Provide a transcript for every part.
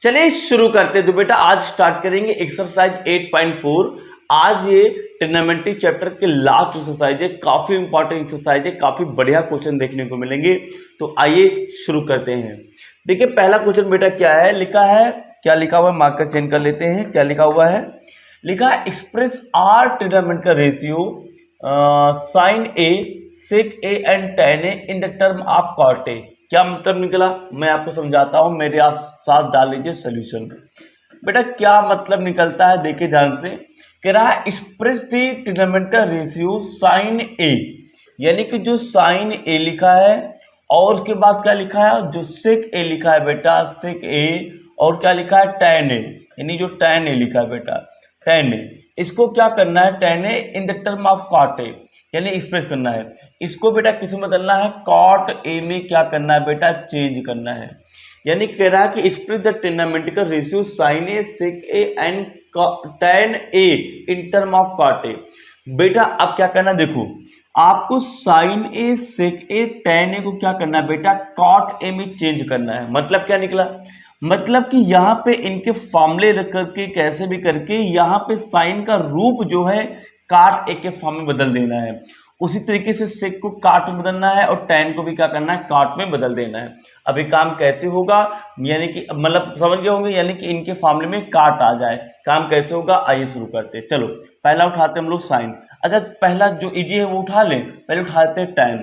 चलिए शुरू करते हैं। तो बेटा आज स्टार्ट करेंगे एक्सरसाइज 8.4। आज ये ट्रिग्नोमेट्री चैप्टर के लास्ट एक्सरसाइज है, काफी इंपॉर्टेंट एक्सरसाइज है, काफी बढ़िया क्वेश्चन देखने को मिलेंगे। तो आइए शुरू करते हैं। देखिए पहला क्वेश्चन बेटा क्या है, लिखा है, क्या लिखा हुआ है, मार्कर चेंज कर लेते हैं। क्या लिखा हुआ है, लिखा है एक्सप्रेस आर ट्रिग्नोमेट्री का ratio sign A, sec A and tan A in the term of cot A. क्या मतलब निकला, मैं आपको समझाता हूं, मेरे आप साथ डाल लीजिए सोल्यूशन। बेटा क्या मतलब निकलता है, देखिए ध्यान से। कह रहा है express the trigonometry ratio sign A, यानी कि जो साइन ए लिखा है और उसके बाद क्या लिखा है, जो सेक ए लिखा है बेटा, सेक ए, और क्या लिखा है टेन ए, यानी जो टेन ए लिखा है बेटा, टेन ए, इसको क्या करना है, tan A in the term of cot A, यानी एक्सप्रेस करना है। इसको बेटा किस में बदलना है, कॉट ए में क्या करना है बेटा, चेंज करना है। यानी कह रहा है कि express the trigonometrical ratio sign A, sec A and tan A in term of cot A. बेटा अब क्या करना है, देखो आपको sign A, sec A, ten ए को क्या करना है बेटा, कॉट ए में चेंज करना है। मतलब क्या निकला, मतलब कि यहाँ पे इनके फॉर्मूले रख करके कैसे भी करके यहाँ पे साइन का रूप जो है काट ए के फॉर्म में बदल देना है। उसी तरीके से सेक को काट में बदलना है और टेन को भी क्या करना है, काट में बदल देना है। अब ये काम कैसे होगा, यानी कि मतलब समझ गए होंगे, यानी कि इनके फॉर्मूले में काट आ जाए। काम कैसे होगा, आइए शुरू करते हैं। चलो पहला उठाते हैं हम लोग साइन। अच्छा पहला जो इजी है वो उठा लें, पहले उठाते हैं टेन।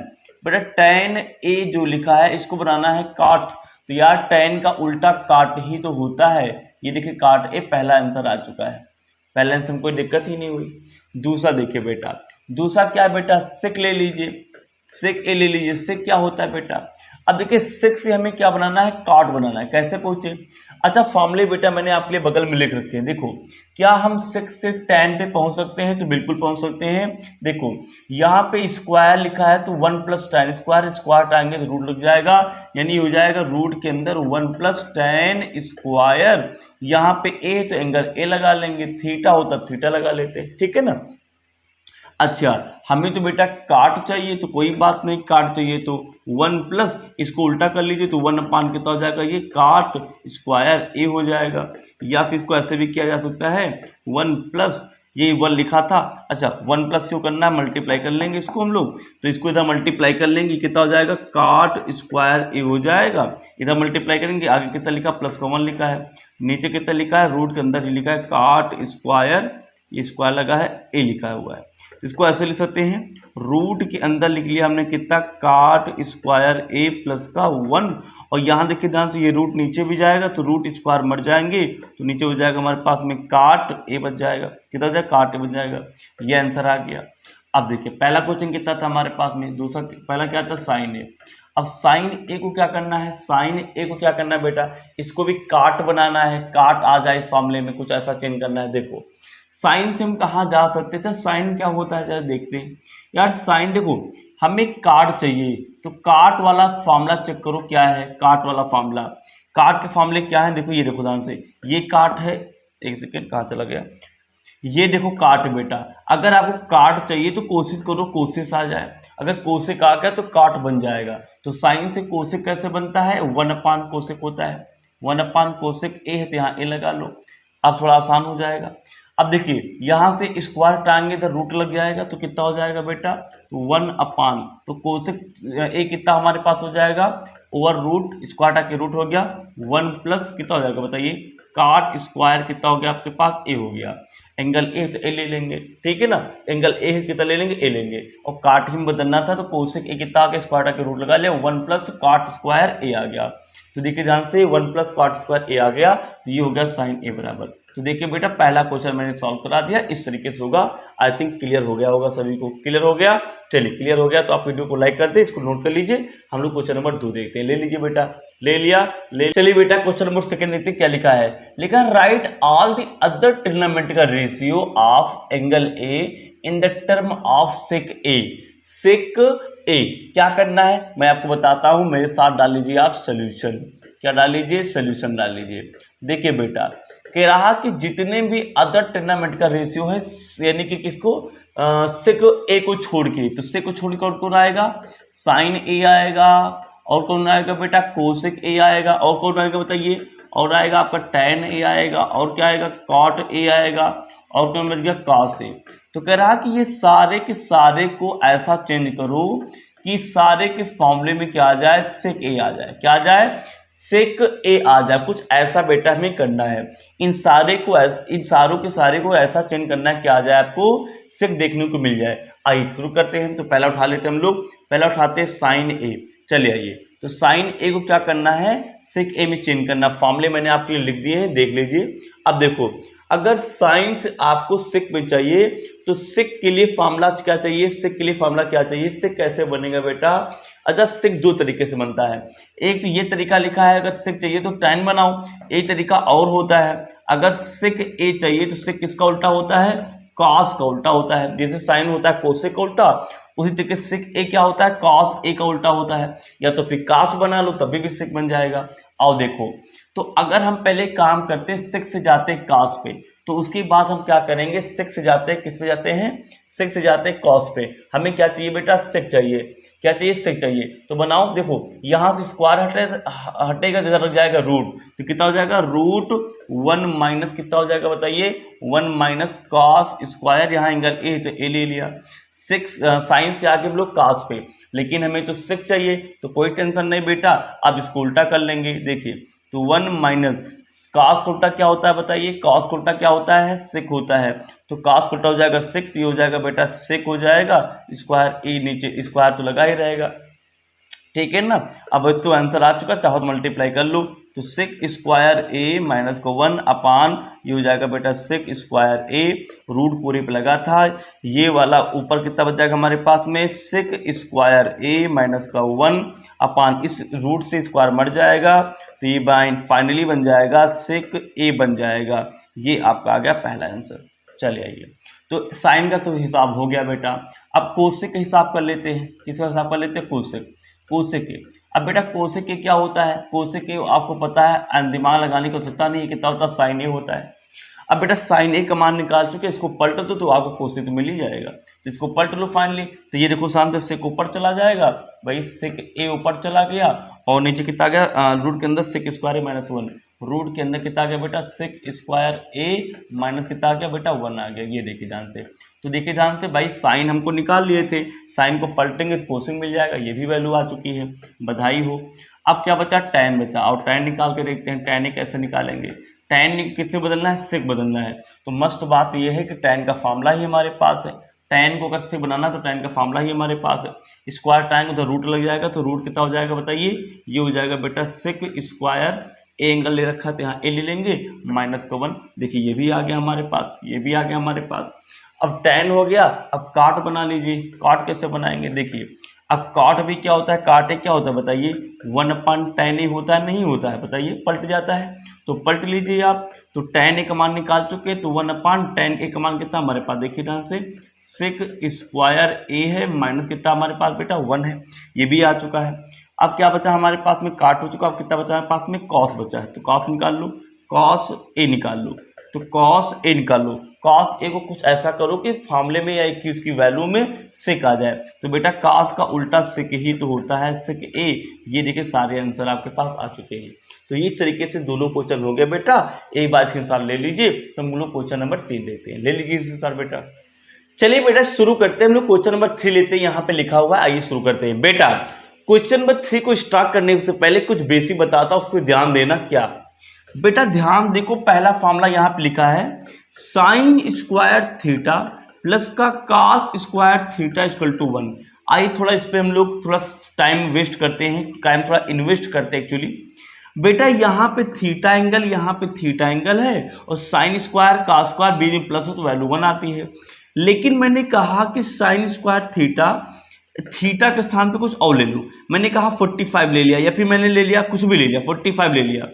बेटा टेन ए जो लिखा है इसको बनाना है काट, तो यार टेन का उल्टा काट ही तो होता है। ये देखिए काट ए, पहला आंसर आ चुका है, पहले आंसर में कोई दिक्कत ही नहीं हुई। दूसरा देखिए बेटा, दूसरा क्या है बेटा, सेक ले लीजिए, सेक ए ले लीजिए। सेक क्या होता है बेटा, अब देखिए सेक से हमें क्या बनाना है, काट बनाना है। कैसे पहुंचे, अच्छा फॉर्मूले बेटा मैंने आपके लिए बगल में लिख रखे हैं। देखो क्या हम सेक से टेन पे पहुंच सकते हैं, तो बिल्कुल पहुंच सकते हैं। देखो यहाँ पे स्क्वायर लिखा है तो one plus ten, square square टाएंगे तो रूट लग जाएगा, यानी हो जाएगा रूट के अंदर वन प्लस टेन स्क्वायर। यहाँ पे ए तो एंगल ए लगा लेंगे, थीटा होता थीटा लगा लेते, ठीक है ना। अच्छा हमें तो बेटा काट चाहिए, तो कोई बात नहीं, काट चाहिए तो वन प्लस, इसको उल्टा कर लीजिए तो वन अपान कितना हो जाएगा, ये काट स्क्वायर ए हो जाएगा। या फिर इसको ऐसे भी किया जा सकता है, वन प्लस, ये वन लिखा था, अच्छा वन प्लस क्यों करना है, मल्टीप्लाई कर लेंगे इसको हम लोग, तो इसको इधर मल्टीप्लाई कर लेंगे, कितना हो जाएगा, काट स्क्वायर ए हो जाएगा। इधर मल्टीप्लाई करेंगे, आगे कितना लिखा, प्लस का वन लिखा है, नीचे कितना लिखा है, रूट के अंदर ही लिखा है काट स्क्वायर, ये स्क्वायर लगा है, ए लिखा हुआ है। इसको ऐसे लिख सकते हैं, रूट के अंदर लिख लिया हमने कितना, काट स्क्वायर ए प्लस का वन, और यहाँ देखिए ध्यान से, ये रूट नीचे भी जाएगा तो रूट स्क्वायर मर जाएंगे, तो नीचे हो जाएगा हमारे पास में काट ए बच जाएगा, कितना हो जाएगा, काट ए बच जाएगा। ये आंसर आ गया। अब देखिए पहला क्वेश्चन कितना था हमारे पास में, दूसरा पहला क्या था, साइन ए। अब साइन ए को क्या करना है, साइन ए को क्या करना है बेटा, इसको भी काट बनाना है, काट आ जाए इस मामले में, कुछ ऐसा चेंज करना है। देखो साइन से हम कहाँ जा सकते हैं, साइन क्या होता है जरा देखते हैं यार। साइन देखो हमें काट चाहिए, तो काट वाला फॉर्मूला चेक करो क्या है, काट वाला फॉर्मूला, काट के फॉर्मूले क्या है, देखो ये देखो ध्यान से, ये काट है, एक सेकेंड कहाँ चला गया, ये देखो काट बेटा। अगर आपको काट चाहिए तो कोशिश करो कोशिश आ जाए, अगर कोशिक आ गया तो काट बन जाएगा। तो साइन से कोशिक कैसे बनता है, वन अपान कोशिक होता है, वन अपान कोशिक ए है तो यहाँ ए लगा लो, अब थोड़ा आसान हो जाएगा। अब देखिए यहाँ से स्क्वायर टाएंगे तो रूट लग जाएगा, तो कितना हो जाएगा बेटा, तो वन अपान, तो कोशिक ए कितना हमारे पास हो जाएगा, ओवर रूट स्क्वायर टाके रूट हो गया, वन प्लस कितना हो जाएगा बताइए, काट स्क्वायर कितना हो गया आपके पास, ए हो गया। एंगल ए तो ए ले लेंगे, ठीक है ना, एंगल ए कितना ले लेंगे, ए लेंगे, और काट ही में बदलना था तो कोशिक ए कितना आ गया, स्क्वायर टाके रूट लगा लिया, वन प्लस काट स्क्वायर ए आ गया। तो देखिए ध्यान से, वन प्लस काट स्क्वायर ए आ गया, तो ये हो गया साइन ए बराबर। तो देखिए बेटा पहला क्वेश्चन मैंने सॉल्व करा दिया, इस तरीके से होगा। आई थिंक क्लियर हो गया होगा सभी को, क्लियर हो गया। चलिए क्लियर हो गया तो आप वीडियो को लाइक कर दे, इसको नोट कर लीजिए। हम लोग क्वेश्चन नंबर 2 देखते हैं, ले लीजिए बेटा, ले लिया, ले चलिए बेटा क्वेश्चन नंबर 2 देखते हैं क्या लिखा है। लिखा है write all the other trigonometrical ratio of angle A in the term of sec A. Sec A क्या करना है मैं आपको बताता हूं, मेरे साथ डाल लीजिए आप सोल्यूशन। क्या डाल लीजिए, सोल्यूशन डाल लीजिए। देखिए बेटा कह रहा कि जितने भी अदर ट्रिग्नोमेट्रिकल का रेशियो है, यानी कि किसको, सेक ए को छोड़ के, तो सेक को छोड़ के कौन आएगा, साइन ए आएगा, और कौन आएगा बेटा कोसेक ए आएगा, और कौन आएगा बताइए, और आएगा आपका टैन ए आएगा, और क्या आएगा कॉट ए आएगा, और कौन बन गया कॉस ए। तो कह रहा कि ये सारे के सारे को ऐसा चेंज करो कि सारे के फॉर्मूले में क्या आ जाए सेक ए आ जाए, क्या आ जाए सेक ए आ जाए। कुछ ऐसा बेटा हमें करना है, इन सारों के सारे को ऐसा चेंज करना है क्या आ जाए आपको सेक देखने को मिल जाए। आइए शुरू करते हैं। तो पहला उठा लेते हैं हम लोग, पहला उठाते हैं साइन ए। चलिए आइए, तो साइन ए को क्या करना है सेक ए में चेंज करना। फॉर्मूले मैंने आपके लिए लिख दिए हैं, देख लीजिए। अब देखो अगर साइन से आपको सेक में चाहिए तो सेक के लिए फार्मूला क्या चाहिए, सेक के लिए फार्मूला क्या चाहिए, सेक कैसे बनेगा बेटा। अच्छा सेक दो तरीके से बनता है, एक तो ये तरीका लिखा है अगर सेक चाहिए तो टैन बनाओ, एक तरीका और होता है अगर सेक ए चाहिए तो सेक किसका उल्टा होता है कॉस का उल्टा होता है। जैसे साइन होता है कोसेक का उल्टा, उसी तरीके से सेक ए क्या होता है कॉस ए का उल्टा होता है, या तो फिर कॉस बना लो तभी भी सेक बन जाएगा। आओ देखो, तो अगर हम पहले काम करते हैं सेक से जाते हैं कॉस पे, तो उसके बाद हम क्या करेंगे सेक से जाते हैं किस पे जाते हैं सेक से जाते हैं कॉस पे। हमें क्या चाहिए बेटा सेक चाहिए, क्या चाहिए सेक चाहिए। तो बनाओ देखो यहाँ से स्क्वायर हटेगा तो रख जाएगा रूट, तो कितना हो जाएगा रूट 1 माइनस कितना हो जाएगा बताइए 1 माइनस कॉस स्क्वायर, यहाँ एंगल ए तो ए ले लिया। साइन से आगे हम लोग कॉस पे, लेकिन हमें तो सेक चाहिए तो कोई टेंशन नहीं बेटा, अब इसको उल्टा कर लेंगे। देखिए तो 1 माइनस कॉस का उल्टा क्या होता है बताइए, कॉस का उल्टा क्या होता है सेक होता है, तो कॉस का उल्टा हो जाएगा सेक, तो ये हो जाएगा बेटा सेक हो जाएगा, स्क्वायर ए नीचे स्क्वायर तो लगा ही रहेगा, ठीक है ना। अब तो आंसर आ चुका, चाहो तो मल्टीप्लाई कर लो, तो सेक स्क्वायर ए माइनस को 1 अपान ये हो जाएगा बेटा सेक स्क्वायर ए, रूट पूरे पे लगा था, ये वाला ऊपर कितना बच जाएगा हमारे पास में सेक स्क्वायर ए माइनस का 1 अपान इस रूट से स्क्वायर मर जाएगा, तो ये फाइनली बन जाएगा सेक ए बन जाएगा। ये आपका आ गया पहला आंसर। चलिए आइए, तो साइन का तो हिसाब हो गया बेटा, अब कोसेक का हिसाब कर लेते हैं। किसका हिसाब कर लेते हैं कोसेक, कोसेक के। अब बेटा कोसेक के क्या होता है, कोसेक के आपको पता है दिमाग लगाने की आवश्यकता नहीं है, कितना होता है साइन ए होता है। अब बेटा साइन ए का मान निकाल चुके, इसको पलट दो तो आपको कोसेक तो मिल ही जाएगा, तो इसको पलट लो फाइनली। तो ये देखो शांत से सेक ऊपर चला जाएगा भाई, सेक ए ऊपर चला गया और नीचे कितना आ गया रूट के अंदर सेक स्क्वायर ए माइनस 1, रूट के अंदर कितना आ गया बेटा सेक स्क्वायर ए माइनस कितना आ गया बेटा 1 आ गया। ये देखिए ध्यान से, तो देखिए ध्यान से भाई साइन हमको निकाल लिए थे, साइन को पलटेंगे तो कोसेक मिल जाएगा, ये भी वैल्यू आ चुकी है, बधाई हो। अब क्या बचा टैन बचा, और टैन निकाल के देखते हैं टैन कैसे निकालेंगे। टैन किससे बदलना है सेक बदलना है, तो मस्त बात यह है कि टैन का फार्मूला ही हमारे पास है, टैन को अगर सेक बनाना तो टैन का फार्मूला ही हमारे पास है। स्क्वायर टैन उधर रूट लग जाएगा, तो रूट कितना हो जाएगा बताइए, ये हो जाएगा बेटा सेक स्क्वायर ए एंगल ले रखा था यहाँ ए ले लेंगे माइनस का 1, देखिए ये भी आ गया हमारे पास, ये भी आ गया हमारे पास। अब टैन हो गया, अब काट बना लीजिए। काट कैसे बनाएंगे देखिए, अब काट भी क्या होता है, काट ए क्या होता है बताइए 1 अपान टैन ए होता है नहीं होता है बताइए, पलट जाता है, तो पलट लीजिए आप। तो टैन ए का मान निकाल चुके, तो 1 अपान टैन ए का मान कितना हमारे पास देखिए ध्यान से सेक स्क्वायर ए है माइनस कितना हमारे पास बेटा 1 है, ये भी आ चुका है। अब क्या बचा हमारे पास में काट हो चुका, अब कितना बचा हमारे पास में कॉस बचा है, तो कॉस निकाल लो, कॉस ए निकाल लो, तो कॉस ए निकाल लो। कॉस ए को कुछ ऐसा करो कि फार्मूले में या कि इसकी वैल्यू में सेक आ जाए, तो बेटा कॉस का उल्टा सेक ही तो होता है सेक ए। ये देखिए सारे आंसर आपके पास आ चुके हैं। तो इस तरीके से दोनों क्वेश्चन हो गए बेटा, एक बार स्क्रीनशॉट ले लीजिए। तो हम लोग क्वेश्चन नंबर 3 लेते हैं, ले लीजिए स्क्रीनशॉट बेटा। चलिए बेटा शुरू करते हैं, हम लोग क्वेश्चन नंबर 3 लेते हैं, यहाँ पे लिखा हुआ है, आइए शुरू करते हैं बेटा। क्वेश्चन नंबर 3 को स्टार्ट करने से पहले कुछ बेसिक बताता हूँ, उसको ध्यान देना। क्या बेटा ध्यान देखो, पहला फॉर्मूला यहाँ पे लिखा है साइन स्क्वायर थीटा प्लस का cos square theta equal to 1। आइए थोड़ा इस पर हम लोग थोड़ा टाइम वेस्ट करते हैं, टाइम थोड़ा इन्वेस्ट करते हैं एक्चुअली। बेटा यहाँ पे थीटा एंगल, यहाँ पे थीटा एंगल है, और साइन स्क्वायर कॉस स्क्वायर बीच में प्लस हो तो वैल्यू 1 आती है। लेकिन मैंने कहा कि साइन स्क्वायर थीटा के स्थान पे कुछ और ले लो, मैंने कहा 45 ले लिया, या फिर मैंने ले लिया कुछ भी ले लिया 45 ले लिया,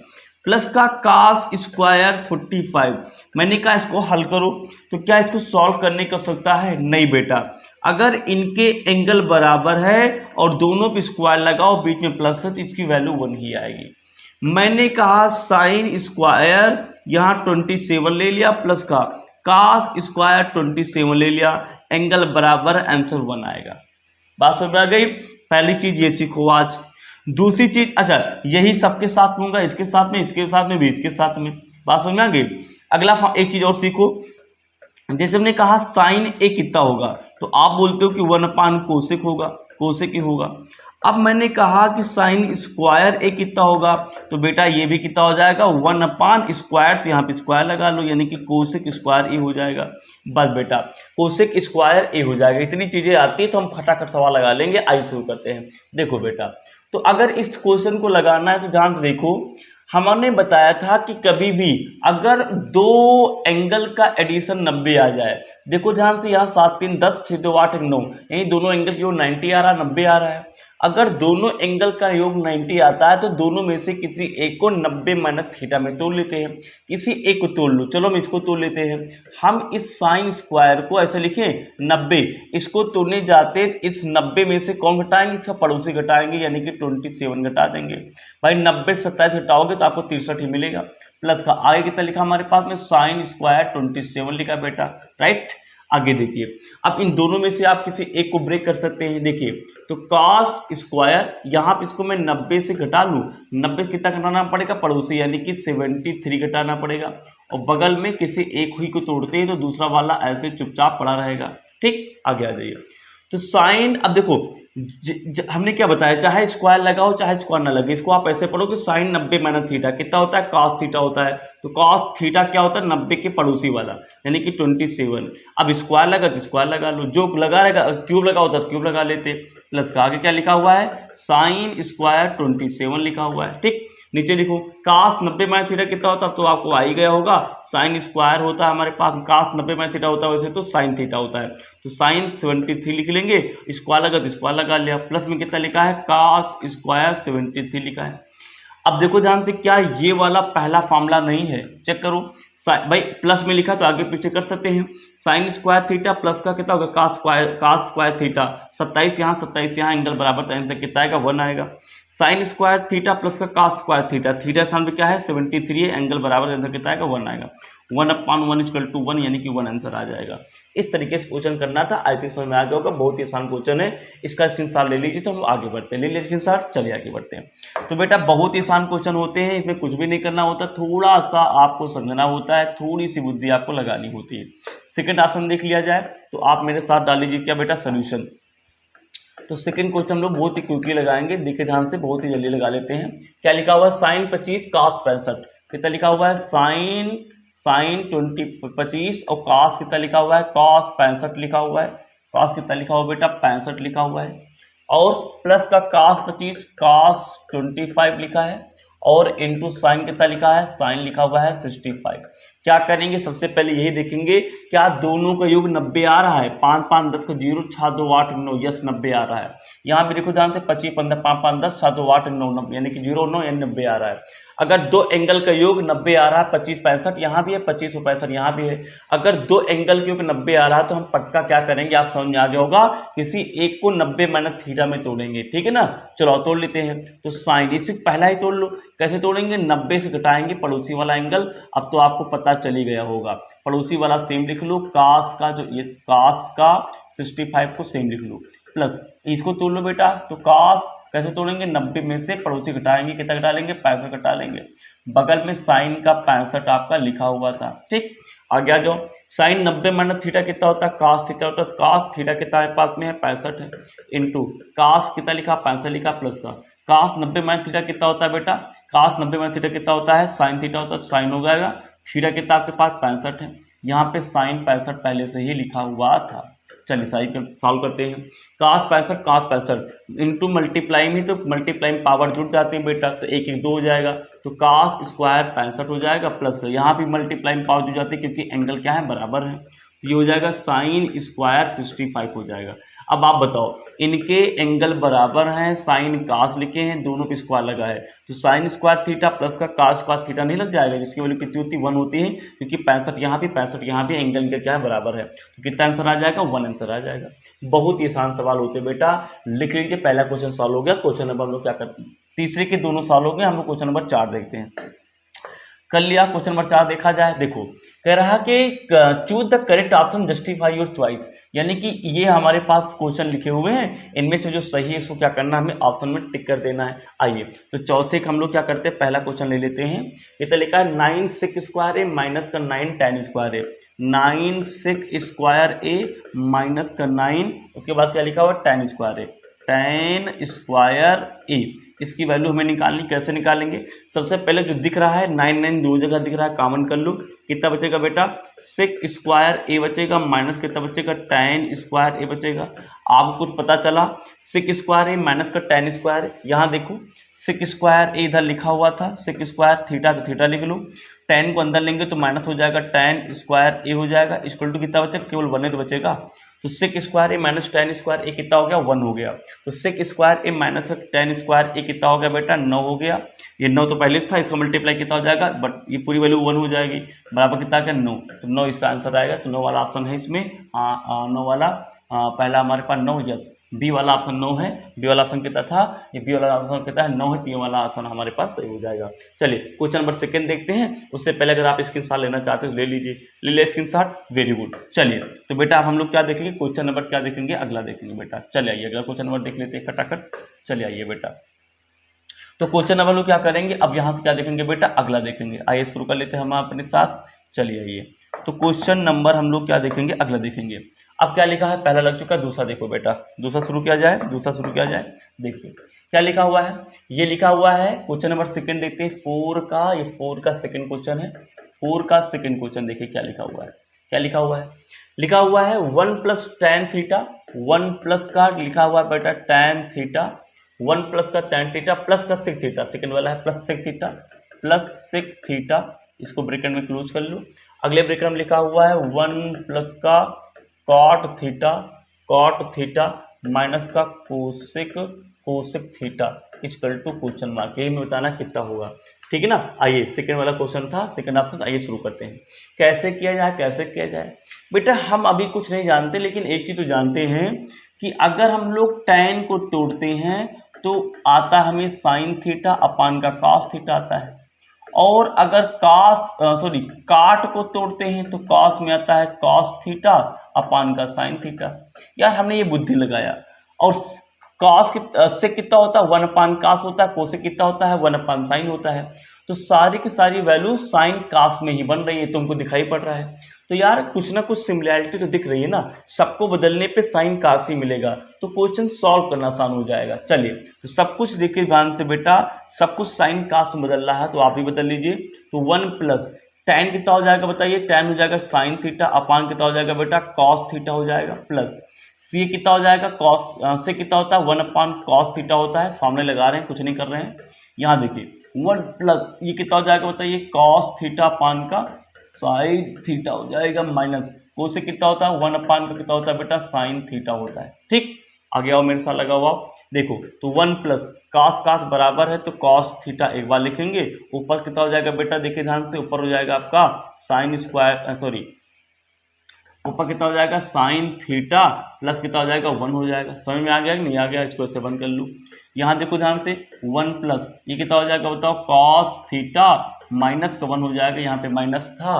प्लस का कास स्क्वायर 45। मैंने कहा इसको हल करो, तो क्या इसको सॉल्व करने की आवश्यकता है? नहीं बेटा, अगर इनके एंगल बराबर है और दोनों पे स्क्वायर लगाओ बीच में प्लस है तो इसकी वैल्यू 1 ही आएगी। मैंने कहा साइन स्क्वायर यहाँ 27 ले लिया, प्लस का कास स्क्वायर 27 ले लिया, एंगल बराबर, आंसर 1 आएगा। बात समझ आ गई? पहली चीज ये सीखो आज। दूसरी चीज, अच्छा यही सबके साथ में होगा, इसके साथ में, इसके साथ में भी, इसके साथ में, बात समझ में आ गई। अगला एक चीज और सीखो, जैसे हमने कहा साइन ए कितना होगा, तो आप बोलते हो कि 1 कोसेक होगा, कोसेक ही होगा। अब मैंने कहा कि साइन स्क्वायर ए कितना होगा, तो बेटा ये भी कितना हो जाएगा 1/स्क्वायर, तो यहाँ पे स्क्वायर लगा लो, यानी कि कोसेक स्क्वायर ए हो जाएगा। बस बेटा कोसेक स्क्वायर ए हो जाएगा। इतनी चीजें आती है तो हम फटाफट सवाल लगा लेंगे। आइए शुरू करते हैं। देखो बेटा, तो अगर इस क्वेश्चन को लगाना है तो ध्यान से देखो, हमने बताया था कि कभी भी अगर दो एंगल का एडिशन 90 आ जाए, देखो ध्यान से, यहाँ 7 3 10 6 2 8 9, यही दोनों एंगल की ओर 90 आ रहा है, 90 आ रहा है। अगर दोनों एंगल का योग 90 आता है तो दोनों में से किसी एक को 90 माइनस थीटा में तोड़ लेते हैं, किसी एक को तोड़ लो। चलो हम इसको तोड़ लेते हैं। हम इस साइन स्क्वायर को ऐसे लिखें 90, इसको तोड़ने जाते इस 90 में से कौन घटाएंगे, इसका पड़ोसी घटाएंगे, यानी कि 27 घटा देंगे। भाई 90 से 27 घटाओगे तो आपको 63 ही मिलेगा। प्लस का आगे कितना लिखा हमारे पास में, साइन स्क्वायर 27 लिखा बेटा, राइट। आगे देखिए, अब इन दोनों में से आप किसी एक को ब्रेक कर सकते हैं। देखिए तो कॉस स्क्वायर, यहाँ पे इसको मैं 90 से घटा लूँ, 90 कितना घटाना पड़ेगा, पड़ोसी, यानी कि 73 घटाना पड़ेगा। और बगल में किसी एक ही को तोड़ते हैं तो दूसरा वाला ऐसे चुपचाप पड़ा रहेगा। ठीक, आगे आ जाइए। तो साइन, अब देखो हमने क्या बताया, चाहे स्क्वायर लगाओ चाहे स्क्वायर ना लगे, इसको आप ऐसे पढ़ो कि साइन 90 माइनस थीटा कितना होता है, कॉस थीटा होता है। तो कॉस थीटा क्या होता है, 90 के पड़ोसी वाला, यानी कि 27। अब स्क्वायर लगा तो स्क्वायर लगा लो, जो लगा रहेगा, क्यूब लगा होता है तो क्यूब लगा लेते। प्लस का आगे क्या लिखा हुआ है, साइन स्क्वायर 27 लिखा हुआ है। ठीक, नीचे लिखो कास 90 माइनस थीटा कितना होता है, तो आपको आ ही गया होगा, साइन स्क्वायर होता है हमारे पास, कास 90 माइनस थीटा होता है, वैसे तो साइन थीटा होता है। तो साइन 73 लिख लेंगे, स्क्वायर लगा तो स्क्वायर लगा लिया। प्लस में कितना लिखा है, कास स्क्वायर 73 लिखा है। अब देखो ध्यान से, क्या ये वाला पहला फार्मूला नहीं है, चेक करो भाई, प्लस में लिखा तो आगे पीछे कर सकते हैं। साइन स्क्वायर थीटा प्लस का कितना होगा, कास स्क्वायर थीटा, 27 यहाँ 27 यहाँ, एंगल बराबर था, कितना आएगा 1 आएगा। साइन स्क्वायर थीटा प्लस का कास स्क्वायर थीटा, थीटा स्थान पे क्या है 73 है, एंगल बराबर, आंसर कितना आएगा 1 आएगा। 1/1 = 1, यानी कि 1 आंसर आ जाएगा। इस तरीके से क्वेश्चन करना था, आई थिंक समझ में आ गया होगा। बहुत ही आसान क्वेश्चन है, इसका स्क्रीनशॉट ले लीजिए। तो हम आगे बढ़ते हैं, ले लीजिए स्क्रीनशॉट, चलिए आगे बढ़ते हैं। तो बेटा बहुत ही आसान क्वेश्चन होते हैं, इसमें कुछ भी नहीं करना होता, थोड़ा सा आपको समझना होता है, थोड़ी सी बुद्धि आपको लगानी होती है। सेकंड ऑप्शन देख लिया जाए तो आप मेरे साथ डाल लीजिए क्या बेटा, सोल्यूशन। तो सेकंड क्वेश्चन हम लोग बहुत ही क्विकली लगाएंगे, देखिए ध्यान से, बहुत ही जल्दी लगा लेते हैं। क्या लिखा हुआ है, साइन 25 cos 65, कितना लिखा हुआ है, साइन 25 और cos कितना लिखा हुआ है, cos 65 लिखा हुआ है। cos कितना लिखा हुआ बेटा, 65 लिखा हुआ है। और प्लस का cos 25 cos 25 लिखा है, और इंटू साइन कितना लिखा है, साइन लिखा हुआ है 65। क्या करेंगे, सबसे पहले यही देखेंगे क्या दोनों का योग 90 आ रहा है, 5 5 10 का 0 6 2 8 9, यस 90 आ रहा है। यहाँ पे देखो ध्यान से 25 15 5 5 10 6 2 8 9 90, यानी कि 0 9 यानी 90 आ रहा है। अगर दो एंगल का योग 90 आ रहा है, 25 65 यहाँ भी है, 25 और 65 यहाँ भी है, अगर दो एंगल के योग 90 आ रहा है तो हम पक्का क्या करेंगे, आप समझ में आ गया होगा, किसी एक को 90 माइनस थीटा में तोड़ेंगे। ठीक है ना, चलो तोड़ लेते हैं। तो साइन, इसी पहला ही तोड़ लो, कैसे तोड़ेंगे, 90 से घटाएंगे पड़ोसी वाला एंगल। अब तो आपको पता चली गया होगा, पड़ोसी वाला सेम लिख लो, कास का जो ये कास का 65 को सेम लिख लो, प्लस इसको तोड़ लो बेटा। तो कास कैसे तोड़ेंगे, 90 में से पड़ोसी घटाएंगे, कितना घटा लेंगे, 65 घटा लेंगे। बगल में साइन का 65 आपका लिखा हुआ था। ठीक, आगे आ जाओ। साइन 90 माइनस थीटा कितना होता है, कास थीटा होता है। कास थीटा कितना है पास में है, 65 है, इंटू कास कितना लिखा, 65 लिखा, प्लस का कास 90 माइनस थीटा कितना होता है बेटा, कास 90 माइनस थीटा कितना होता है, साइन थीटा होता है, तो साइन हो जाएगा। थीटा कितना आपके पास 65 है, यहाँ पे साइन 65 पहले से ही लिखा हुआ था। चलिए सॉल्व करते हैं। कास 65 इंटू मल्टीप्लाई में, तो मल्टीप्लाई में पावर जुड़ जाती है बेटा, तो 1 1 2 हो जाएगा। तो कास स्क्वायर 65 हो जाएगा, प्लस का यहाँ भी मल्टीप्लाई में पावर जुड़ जाती है क्योंकि एंगल क्या है, बराबर है। तो ये हो जाएगा साइन स्क्वायर 65 हो जाएगा। अब आप बताओ, इनके एंगल बराबर हैं, साइन कास लिखे हैं, दोनों पे स्क्वायर लगा है, तो साइन स्क्वायर थीटा प्लस का कास स्क्वायर थीटा नहीं लग जाएगा, जिसकी वैल्यू कितनी होती है, 1 होती है, क्योंकि 65 यहाँ भी 65 यहाँ भी, एंगल इनका क्या है, बराबर है। तो कितना आंसर आ जाएगा, 1 आंसर आ जाएगा। बहुत ही आसान सवाल होते हैं बेटा, लिख लीजिए। पहला क्वेश्चन सॉल्व हो गया। क्वेश्चन नंबर हम लोग क्या करते हैं, तीसरे के दोनों सॉल्व हो गए, हम लोग क्वेश्चन नंबर 4 देखते हैं। कर लिया। क्वेश्चन नंबर 4 देखा जाए, देखो कह रहा कि choose the correct option justify your choice, यानी कि ये हमारे पास क्वेश्चन लिखे हुए हैं, इनमें से जो सही है इसको क्या करना है, हमें ऑप्शन में टिक कर देना है। आइए तो चौथे का हम लोग क्या करते हैं, पहला क्वेश्चन ले लेते हैं। ये तो लिखा है 9 sec स्क्वायर ए माइनस का 9 tan स्क्वायर ए, 9 sec स्क्वायर ए माइनस का 9, उसके बाद क्या लिखा हुआ tan स्क्वायर ए, tan स्क्वायर ए। इसकी वैल्यू हमें निकालनी, कैसे निकालेंगे, सबसे पहले जो दिख रहा है 9 9 दो जगह दिख रहा है, कॉमन कर लो। कितना बचेगा बेटा, सेक स्क्वायर ए बचेगा माइनस कितना बचेगा, tan स्क्वायर ए बचेगा। आपको कुछ पता चला, सेक स्क्वायर ए माइनस का tan स्क्वायर, यहाँ देखो सेक स्क्वायर ए इधर लिखा हुआ था, सेक स्क्वायर थीटा तो थीटा लिख लो, tan को अंदर लेंगे तो माइनस हो जाएगा, tan स्क्वायर ए हो जाएगा, इक्वल टू कितना बचेगा, केवल 1 तो बचेगा। तो सेक स्क्वायर ए माइनस tan स्क्वायर ए कितना हो गया, 1 हो गया। तो सेक स्क्वायर ए माइनस tan स्क्वायर ए कितना हो गया बेटा, 9 हो गया। ये 9 तो पहले था, इसका मल्टीप्लाई कितना हो जाएगा, बट ये पूरी वैल्यू 1 हो जाएगी, बराबर कितना क्या 9, तो 9 इसका आंसर आएगा। तो 9 वाला ऑप्शन है इसमें, 9 वाला पहला हमारे पास 9, यस बी वाला ऑप्शन 9 है। बी वाला ऑप्शन कितना था, ये बी वाला ऑप्शन कितना है, 9 है, तो ये वाला ऑप्शन हमारे पास सही हो जाएगा। चलिए क्वेश्चन नंबर 2 देखते हैं, उससे पहले अगर आप स्क्रीनशॉट लेना चाहते हो तो ले लीजिए, ले ले स्क्रीनशॉट, वेरी गुड। चलिए तो बेटा अब हम लोग क्या देखेंगे, क्वेश्चन नंबर क्या देखेंगे, अगला देखेंगे बेटा। चलिए आइए अगला क्वेश्चन नंबर देख लेते हैं खटाखट। चलिए आइए बेटा, तो क्वेश्चन नंबर लोग क्या करेंगे, अब यहाँ से क्या देखेंगे बेटा, अगला देखेंगे। आइए शुरू कर लेते हैं हम अपने साथ। चलिए आइए, तो क्वेश्चन नंबर हम लोग क्या देखेंगे, अगला देखेंगे। अब क्या लिखा है, पहला लग चुका है, दूसरा देखो बेटा, दूसरा शुरू किया जाए, दूसरा शुरू किया जाए। देखिए क्या लिखा हुआ है, ये लिखा हुआ है क्वेश्चन नंबर 2 देखते हैं, 4 का, ये 4 का सेकंड क्वेश्चन है, 4 का सेकंड क्वेश्चन। देखिए क्या लिखा हुआ है, क्या लिखा हुआ है, लिखा हुआ है 1 प्लस tan थीटा, 1 प्लस का लिखा हुआ है बेटा tan थीटा, 1 प्लस का tan थीटा प्लस का sec थीटा, सेकंड वाला है plus sec theta, plus sec theta, इसको ब्रैकेट में क्लोज कर लो। अगले ब्रैकेट में लिखा हुआ है 1 प्लस का cot थीटा माइनस का cosec theta equal to question mark, यही में बताना कितना होगा, ठीक है ना। आइए सेकंड वाला क्वेश्चन था, सेकंड ऑप्शन, आइए शुरू करते हैं। कैसे किया जाए, कैसे किया जाए बेटा, हम अभी कुछ नहीं जानते, लेकिन एक चीज़ तो जानते हैं कि अगर हम लोग tan को तोड़ते हैं तो आता हमें साइन थीटा अपान का cos थीटा आता है, और अगर काट को तोड़ते हैं तो cos में आता है cos थीटा अपान का साइन थीटा। यार हमने ये बुद्धि लगाया, और cos से कितना होता है, 1 अपान cos होता है, cos से कितना होता है, 1 अपान साइन होता है। तो सारी की सारी वैल्यू साइन cos में ही बन रही है, तुमको दिखाई पड़ रहा है। तो यार कुछ ना कुछ सिमिलैरिटी तो दिख रही है ना, सबको बदलने पे साइन cos ही मिलेगा, तो क्वेश्चन सॉल्व करना आसान हो जाएगा। चलिए तो सब कुछ देखिए ध्यान से बेटा, सब कुछ साइन cos में बदल रहा है, तो आप भी बदल लीजिए। तो 1 प्लस tan कितना हो जाएगा बताइए, tan हो जाएगा साइन थीटा अपान कितना हो जाएगा बेटा, cos थीटा हो जाएगा, प्लस सी कितना हो जाएगा, cos से कितना होता है, 1 अपान cos थीटा होता है, फॉर्मूले लगा रहे हैं, कुछ नहीं कर रहे हैं। यहाँ देखिए 1 प्लस ये कितना हो जाएगा बताइए, cos थीटा अपान का साइन थीटा हो जाएगा, माइनस cos से कितना होता है, 1 अपान का कितना होता है बेटा, साइन थीटा होता है। ठीक, आगे आओ मेरे साथ लगा हुआ, देखो तो 1 प्लस cos बराबर है, तो cos थीटा एक बार लिखेंगे, ऊपर कितना हो जाएगा बेटा, देखिए ध्यान से, ऊपर हो जाएगा आपका साइन स्क्वायर, ऊपर कितना हो जाएगा साइन थीटा, प्लस कितना हो जाएगा 1 हो जाएगा। समझ में आ गया कि नहीं आ गया, इसको ऐसे बंद कर लूँ। यहाँ देखो ध्यान से 1 प्लस ये कितना हो जाएगा बताओ, cos थीटा माइनस का 1 हो जाएगा, यहाँ पे माइनस था,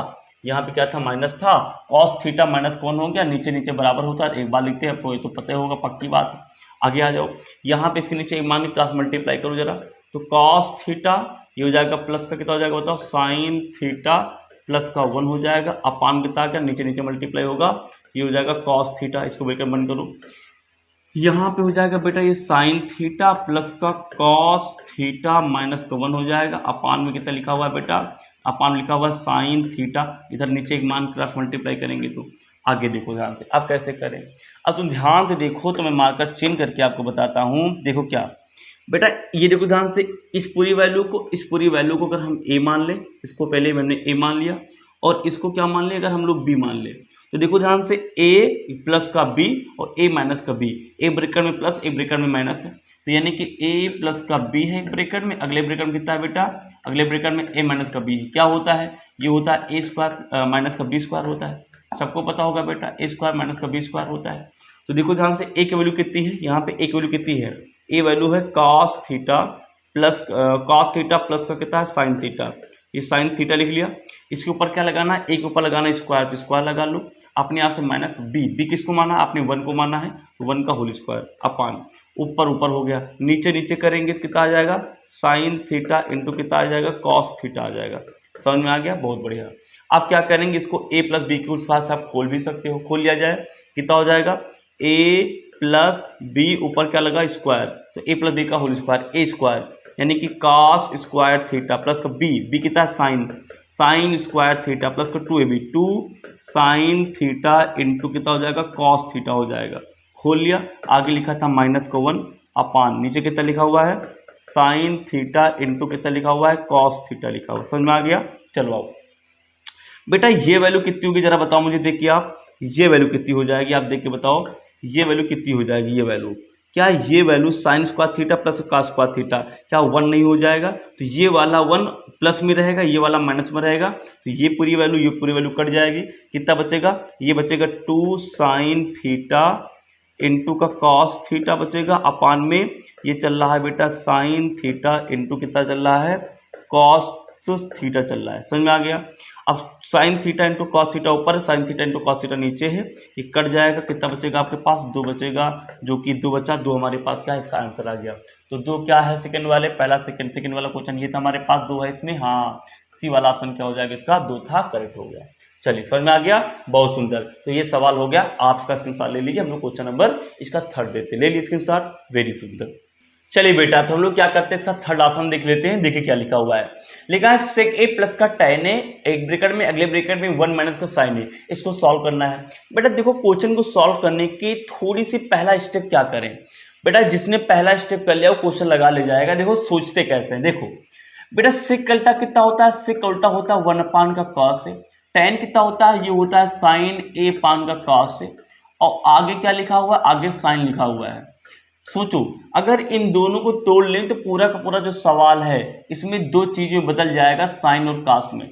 यहाँ पे क्या था, माइनस था, cos थीटा माइनस का 1 हो गया, नीचे नीचे बराबर होता है, एक बार लिखते हैं, आपको ये तो पता ही होगा, पक्की बात है। आगे आ जाओ, यहाँ पे इसके नीचे मान क्रॉस मल्टीप्लाई करो जरा, तो cos थीटा ये हो जाएगा, प्लस का कितना हो जाएगा बताओ, साइन थीटा प्लस का 1 हो जाएगा, अपान कितना क्या, नीचे नीचे मल्टीप्लाई होगा, ये हो जाएगा cos थीटा, इसको ब्रैकेट बंद करो। यहाँ पे हो जाएगा बेटा ये साइन थीटा प्लस का cos थीटा माइनस का 1 हो जाएगा, अपान में कितना लिखा हुआ है बेटा, अपान लिखा हुआ है साइन थीटा, इधर नीचे एक मान क्रॉस मल्टीप्लाई करेंगे। तो आगे देखो ध्यान से, अब कैसे करें, अब तुम ध्यान से देखो, तो मैं मार्कर चेंज करके आपको बताता हूँ। देखो क्या बेटा, ये देखो ध्यान से, इस पूरी वैल्यू को अगर हम a मान लें, इसको पहले मैंने a मान लिया, और इसको क्या मान लें, अगर हम लोग b मान लें, तो देखो ध्यान से a प्लस का b और a माइनस का b, a ब्रैकेट में प्लस a ब्रैकेट में माइनस है, तो यानी कि a प्लस का b है ब्रैकेट में, अगले ब्रैकेट में कितना है बेटा, अगले ब्रैकेट में a माइनस का b है। क्या होता है, ये होता है a स्क्वायर माइनस का b स्क्वायर होता है, सबको पता होगा बेटा, a स्क्वायर माइनस का b स्क्वायर होता है। तो देखो ध्यान से a की वैल्यू कितनी है, यहाँ पे a की वैल्यू कितनी है, a वैल्यू है cos थीटा प्लस का कितना है, साइन थीटा, ये साइन थीटा लिख लिया। इसके ऊपर क्या लगाना है, ए के ऊपर लगाना है स्क्वायर, तो स्क्वायर लगा लो। अपने यहाँ से माइनस बी किसको माना, आपने 1 को माना है, तो 1 का होल स्क्वायर अपान ऊपर ऊपर हो गया, नीचे नीचे करेंगे तो कितना आ जाएगा, साइन थीटा इंटू कितना आ जाएगा, कॉस थीटा आ जाएगा। समझ में आ गया, बहुत बढ़िया। आप क्या करेंगे, इसको ए प्लस बी के उस साथ से आप खोल भी सकते हो, खोल लिया जाए, कितना हो जाएगा, ए प्लस बी ऊपर क्या लगा स्क्वायर, तो ए प्लस बी का होल स्क्वायर, ए स्क्वायर यानी कि कॉस स्क्वायर थीटा प्लस का बी कितना है sin, sin square theta plus का 2ab 2 साइन थीटा इंटू कितना हो जाएगा, कॉस थीटा हो जाएगा। खोल लिया, आगे लिखा था माइनस का 1 अपान नीचे कितना लिखा हुआ है, साइन थीटा इंटू कितना लिखा हुआ है, कॉस थीटा लिखा हुआ। समझ में आ गया। चलो आओ बेटा, ये वैल्यू कितनी होगी जरा बताओ मुझे, देखिए आप ये वैल्यू कितनी हो जाएगी, आप देख के बताओ ये वैल्यू कितनी हो जाएगी। ये वैल्यू क्या, ये value sign square theta plus cos square theta क्या 1 नहीं हो जाएगा, तो ये वाला 1 प्लस में रहेगा, ये वाला माइनस में रहेगा, तो ये पूरी वैल्यू कट जाएगी। कितना बचेगा, ये बचेगा 2 साइन थीटा इंटू का कॉस थीटा बचेगा, अपान में ये चल रहा है बेटा साइन थीटा इंटू कितना चल रहा है, कॉस थीटा चल रहा है। समझ में आ गया। अब sine theta into cos theta ऊपर है, sine theta into cos theta नीचे है, ये कट जाएगा, कितना बचेगा आपके पास, 2 बचेगा, जो कि 2 बचा, 2 हमारे पास क्या है, इसका आंसर आ गया। तो 2 क्या है सेकंड वाले, पहला सेकंड वाला क्वेश्चन ये था हमारे पास, 2 है इसमें, हाँ सी वाला ऑप्शन क्या हो जाएगा इसका, 2 था, करेक्ट हो गया। चलिए समझ में आ गया, बहुत सुंदर। तो ये सवाल हो गया, आप इसका स्क्रीनशॉट ले लीजिए, हम लोग क्वेश्चन नंबर इसका 3rd देते, ले लीजिए स्क्रीनशॉट, वेरी सुंदर। चलिए बेटा, तो हम लोग क्या करते हैं, इसका 3rd ऑप्शन देख लेते हैं। देखिए क्या लिखा हुआ है, लिखा है सेक ए प्लस का tan ए, एक ब्रैकेट में, अगले ब्रैकेट में 1 माइनस का साइन ए, इसको सॉल्व करना है। बेटा देखो, क्वेश्चन को सॉल्व करने की थोड़ी सी पहला स्टेप क्या करें बेटा, जिसने पहला स्टेप कर लिया वो क्वेश्चन लगा ले जाएगा। देखो सोचते कैसे हैं, देखो बेटा सेक उल्टा कितना होता है, सेक उल्टा होता है 1 अपान का कॉस ए, tan कितना होता है, ये होता है साइन ए अपान का कॉस ए, और आगे क्या लिखा हुआ है, आगे साइन लिखा हुआ है। सोचो अगर इन दोनों को तोड़ लें तो पूरा का पूरा जो सवाल है इसमें 2 चीजें बदल जाएगा, साइन और कास में।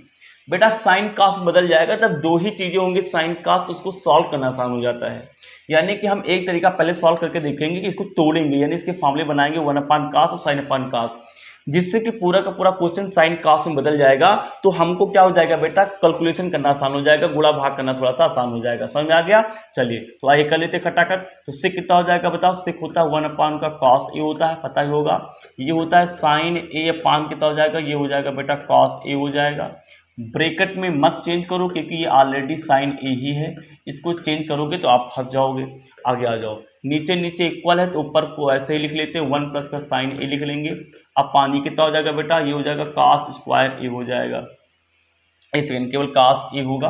बेटा साइन कास बदल जाएगा तब 2 ही चीजें होंगी साइन कास, तो उसको सॉल्व करना आसान हो जाता है। यानी कि हम एक तरीका पहले सॉल्व करके देखेंगे कि इसको तोड़ेंगे, यानी इसके फॉर्मूले बनाएंगे 1 अपान कास और साइन अपान कास, जिससे कि पूरा का पूरा क्वेश्चन साइन कास में बदल जाएगा। तो हमको क्या हो जाएगा बेटा, कैलकुलेशन करना आसान हो जाएगा, गुणा भाग करना थोड़ा सा आसान हो जाएगा। समझ में आ गया। चलिए तो आइए कर लेते खटाखट। तो सेक कितना हो जाएगा बताओ, सेक होता है 1 अपान का कॉस ए होता है, पता ही होगा। ये होता है साइन ए अपान कितना हो जाएगा, ये हो जाएगा बेटा कॉस ए हो जाएगा। ब्रैकेट में मत चेंज करो क्योंकि ये ऑलरेडी साइन ए ही है, इसको चेंज करोगे तो आप फंस जाओगे। आगे आ जाओ, नीचे नीचे इक्वल है तो ऊपर को ऐसे ही लिख लेते हैं, 1 प्लस का साइन ए लिख लेंगे। अब पानी कितना हो जाएगा बेटा, ये हो जाएगा कॉस स्क्वायर ए हो जाएगा। एक सेकेंड, केवल कॉस ए होगा,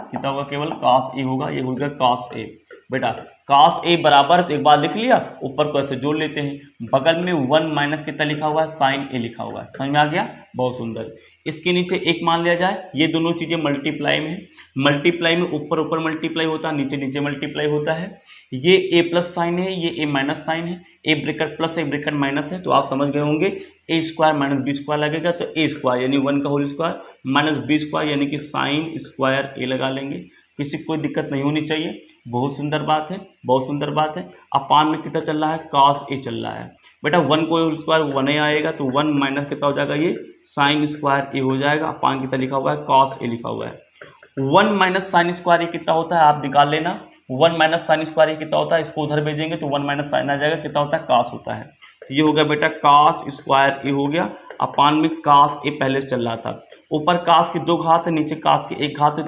कितना होगा, केवल कॉस ए होगा, ये हो गया कॉस ए। बेटा कॉस ए बराबर, तो एक बार लिख लिया, ऊपर को ऐसे जोड़ लेते हैं, बगल में 1 माइनस कितना लिखा हुआ है, साइन ए लिखा हुआ है। समझ में आ गया, बहुत सुंदर। इसके नीचे 1 मान लिया जाए, ये दोनों चीज़ें मल्टीप्लाई में है, मल्टीप्लाई में ऊपर ऊपर मल्टीप्लाई होता है, नीचे नीचे मल्टीप्लाई होता है। ये ए प्लस साइन है, ये ए माइनस साइन है, a bracket plus a bracket minus है, तो आप समझ गए होंगे a square minus b square लगेगा, तो ए स्क्वायर यानी 1 का whole square minus b square यानी कि साइन स्क्वायर ए लगा लेंगे। किसी को कोई दिक्कत नहीं होनी चाहिए, बहुत सुंदर बात है, बहुत सुंदर बात है। अपान में कितना चल रहा है, कॉस ए चल रहा है। बेटा 1 को होल स्क्वायर 1 ही आएगा, तो 1 माइनस कितना हो जाएगा, ये साइन स्क्वायर ए हो जाएगा। अपान कितना लिखा हुआ है, कॉस ए लिखा हुआ है। 1 माइनस साइन स्क्वायर ए कितना होता है, आप निकाल लेना। 1 माइनस साइन स्क्वायर ए कितना होता है, इसको उधर भेजेंगे तो 1 माइनस साइन आ जाएगा, कितना होता है, कॉस होता है। तो ये हो गया बेटा कॉस स्क्वायर ए हो गया। अपान में कॉस ए पहले से चल रहा था, ऊपर कॉस की 2 घात है, नीचे कॉस की 1 घात है,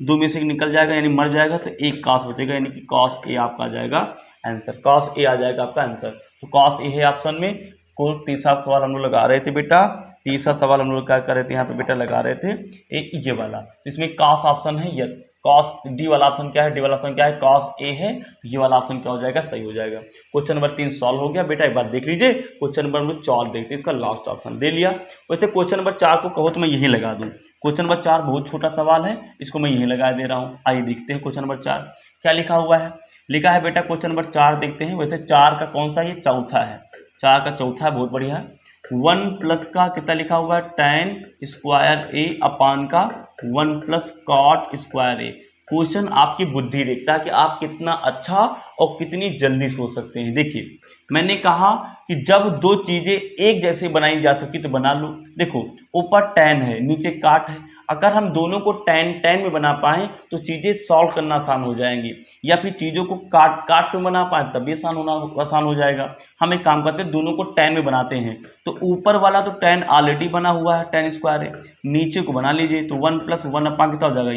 दो में से निकल जाएगा यानी मर जाएगा, तो 1 कॉस बचेगा यानी कि कॉस ए आपका आ जाएगा आंसर, कॉस ए आ जाएगा आपका आंसर। तो कॉस ए है ऑप्शन में। कुल तीसरा सवाल हम लोग लगा रहे थे बेटा, तीसरा सवाल हम लोग क्या कर रहे थे, यहाँ पे बेटा लगा रहे थे ये वाला, इसमें कॉस ऑप्शन है, यस। कॉस डी वाला ऑप्शन क्या है, डी वाला ऑप्शन क्या है, कॉस ए है, तो ये वाला ऑप्शन क्या हो जाएगा, सही हो जाएगा। क्वेश्चन नंबर 3 सॉल्व हो गया बेटा, एक बार देख लीजिए। क्वेश्चन नंबर 4 देखते हैं, इसका लास्ट ऑप्शन दे लिया। वैसे क्वेश्चन नंबर 4 को कहो तो मैं यही लगा दूं, क्वेश्चन नंबर 4 बहुत छोटा सवाल है, इसको मैं यही लगा दे रहा हूँ। आइए देखते हैं क्वेश्चन नंबर 4 क्या लिखा हुआ है। लिखा है बेटा क्वेश्चन नंबर 4 देखते हैं। वैसे 4 का कौन सा, ये चौथा है, 4 का चौथा है, बहुत बढ़िया है। 1 प्लस का कितना लिखा हुआ है, tan स्क्वायर ए अपान का 1 प्लस कॉट स्क्वायर ए। क्वेश्चन आपकी बुद्धि देखता है कि आप कितना अच्छा और कितनी जल्दी सोच सकते हैं। देखिए मैंने कहा कि जब दो चीजें एक जैसे बनाई जा सकी तो बना लो। देखो ऊपर tan है नीचे काट है, अगर हम दोनों को tan में बना पाए तो चीजें सॉल्व करना आसान हो जाएंगी, या फिर चीजों को काट में बना पाए तब भी आसान हो जाएगा। हम एक काम करते हैं दोनों को tan में बनाते हैं। तो ऊपर वाला तो tan ऑलरेडी बना हुआ है, tan स्क्वायर है, नीचे को बना लीजिए तो 1 + 1 अपान कितना हो जाएगा,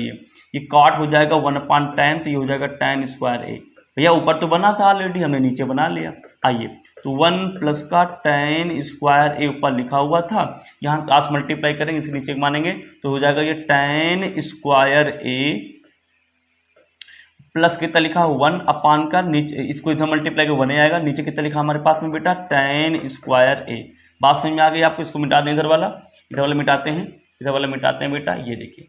ये काट हो जाएगा 1/tan, तो ये हो जाएगा tan स्क्वायर ए। भैया ऊपर तो बना था ऑलरेडी, हमने नीचे बना लिया। आइए तो 1 प्लस का tan स्क्वायर ए ऊपर लिखा हुआ था, यहाँ क्रॉस मल्टीप्लाई करेंगे इसे नीचे मानेंगे तो हो जाएगा ये tan स्क्वायर ए प्लस कितना लिखा 1 अपान का नीचे इसको इधर मल्टीप्लाई कर 1 आएगा, नीचे कितना लिखा हमारे पास में बेटा tan स्क्वायर ए। बात समझ में आ गई आपको? इसको मिटा दें, इधर वाला मिटाते हैं, इधर वाला मिटाते हैं बेटा। ये देखिए